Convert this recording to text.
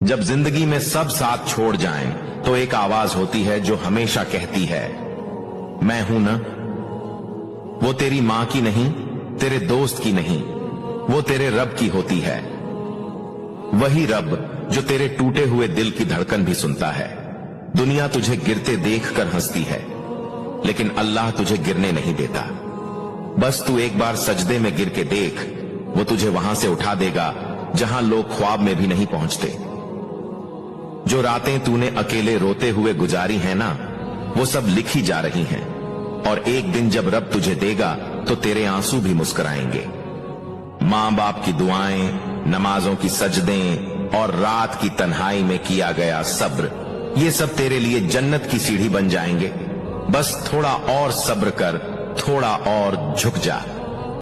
जब जिंदगी में सब साथ छोड़ जाएं, तो एक आवाज होती है जो हमेशा कहती है, मैं हूं ना। वो तेरी मां की नहीं, तेरे दोस्त की नहीं, वो तेरे रब की होती है। वही रब जो तेरे टूटे हुए दिल की धड़कन भी सुनता है। दुनिया तुझे गिरते देखकर हंसती है, लेकिन अल्लाह तुझे गिरने नहीं देता। बस तू एक बार सजदे में गिर के देख, वो तुझे वहां से उठा देगा जहां लोग ख्वाब में भी नहीं पहुंचते। जो रातें तूने अकेले रोते हुए गुजारी हैं ना, वो सब लिखी जा रही हैं, और एक दिन जब रब तुझे देगा तो तेरे आंसू भी मुस्कुराएंगे। मां बाप की दुआएं, नमाजों की सजदें और रात की तन्हाई में किया गया सब्र, ये सब तेरे लिए जन्नत की सीढ़ी बन जाएंगे। बस थोड़ा और सब्र कर, थोड़ा और झुक जा।